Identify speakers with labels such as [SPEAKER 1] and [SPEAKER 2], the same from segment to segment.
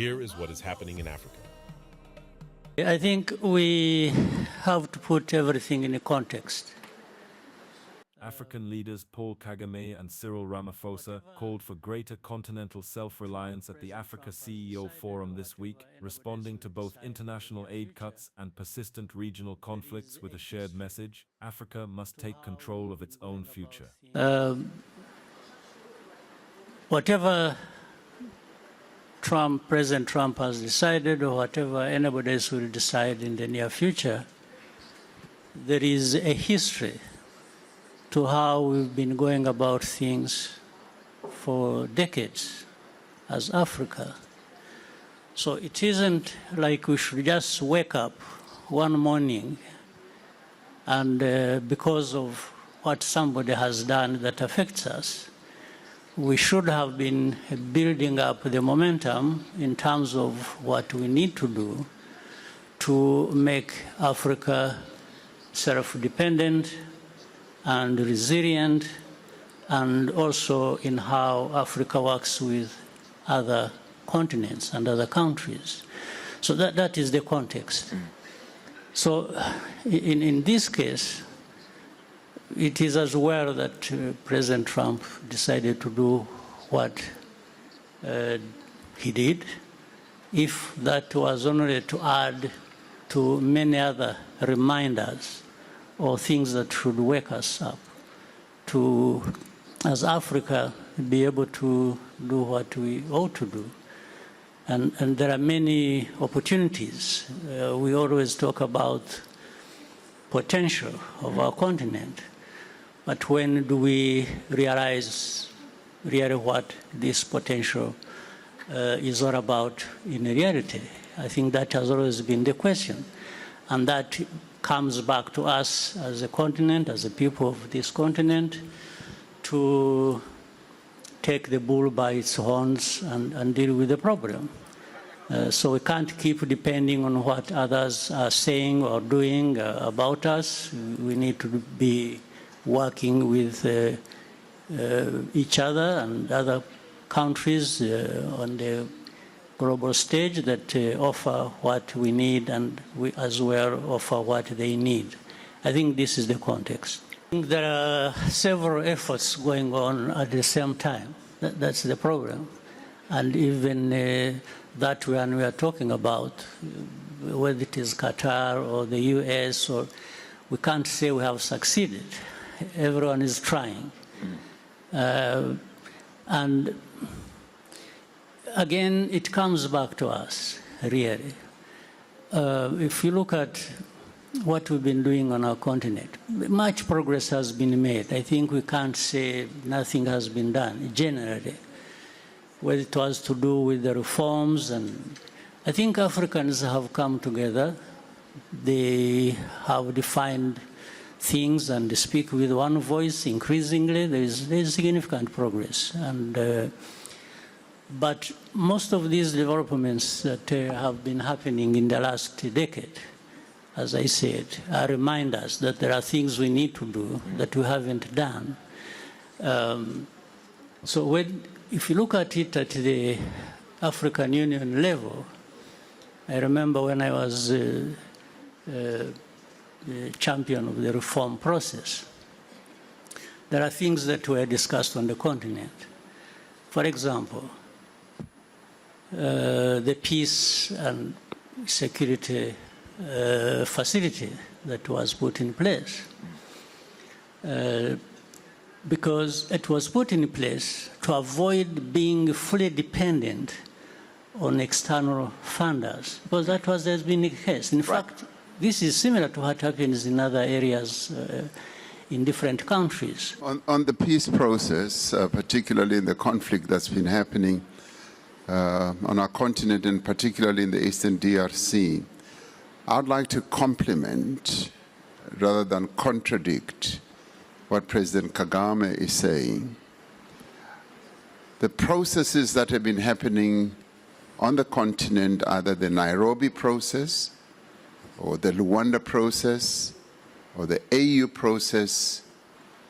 [SPEAKER 1] Here is what is happening in Africa.
[SPEAKER 2] I think we have to put everything in a context.
[SPEAKER 3] African leaders Paul Kagame and Cyril Ramaphosa called for greater continental self-reliance at the Africa CEO Forum this week, responding to both international aid cuts and persistent regional conflicts with a shared message: Africa must take control of its own future.
[SPEAKER 2] Whatever President Trump has decided, or whatever anybody else will decide in the near future, there is a history to how we've been going about things for decades as Africa. So it isn't like we should just wake up one morning and because of what somebody has done that affects us, we should have been building up the momentum in terms of what we need to do to make Africa self-dependent and resilient, and also in how Africa works with other continents and other countries. So that is the context. So in this case, it is as well that President Trump decided to do what he did, if that was only to add to many other reminders or things that should wake us up to, as Africa, be able to do what we ought to do. And there are many opportunities. We always talk about potential of our continent, but when do we realize really what this potential is all about in reality? I think that has always been the question. And that comes back to us as a continent, as a people of this continent, to take the bull by its horns and deal with the problem. So we can't keep depending on what others are saying or doing about us. We need to be working with each other and other countries on the global stage that offer what we need, and we as well offer what they need. I think this is the context. I think there are several efforts going on at the same time. That's the problem. And even that one we are talking about, whether it is Qatar or the US, or we can't say we have succeeded. Everyone is trying. And again, it comes back to us, really. If you look at what we've been doing on our continent, much progress has been made. I think we can't say nothing has been done, generally. Whether it was to do with the reforms, and I think Africans have come together. They have defined things and speak with one voice increasingly. There is significant progress. But most of these developments that have been happening in the last decade, as I said, are reminders that there are things we need to do that we haven't done. So if you look at it at the African Union level, I remember when I was the champion of the reform process, there are things that were discussed on the continent. For example, the peace and security facility that was put in place. Because it was put in place to avoid being fully dependent on external funders, because that has been the case. In fact, this is similar to what happens in other areas in different countries.
[SPEAKER 4] On the peace process, particularly in the conflict that's been happening on our continent, and particularly in the Eastern DRC, I'd like to compliment rather than contradict what President Kagame is saying. The processes that have been happening on the continent, either the Nairobi process or the Luanda process or the AU process,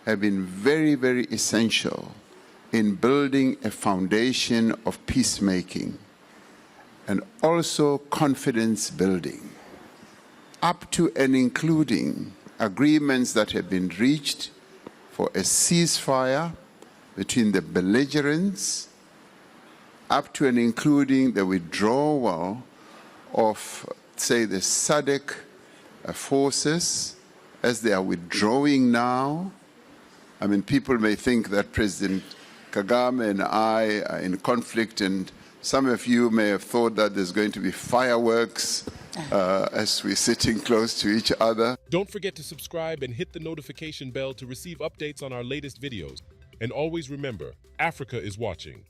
[SPEAKER 4] have been very, very essential in building a foundation of peacemaking and also confidence building, up to and including agreements that have been reached for a ceasefire between the belligerents, up to and including the withdrawal of, say, the SADC forces as they are withdrawing now. I mean, people may think that President Kagame and I are in conflict, and some of you may have thought that there's going to be fireworks as we're sitting close to each other.
[SPEAKER 1] Don't forget to subscribe and hit the notification bell to receive updates on our latest videos. And always remember, Africa is watching.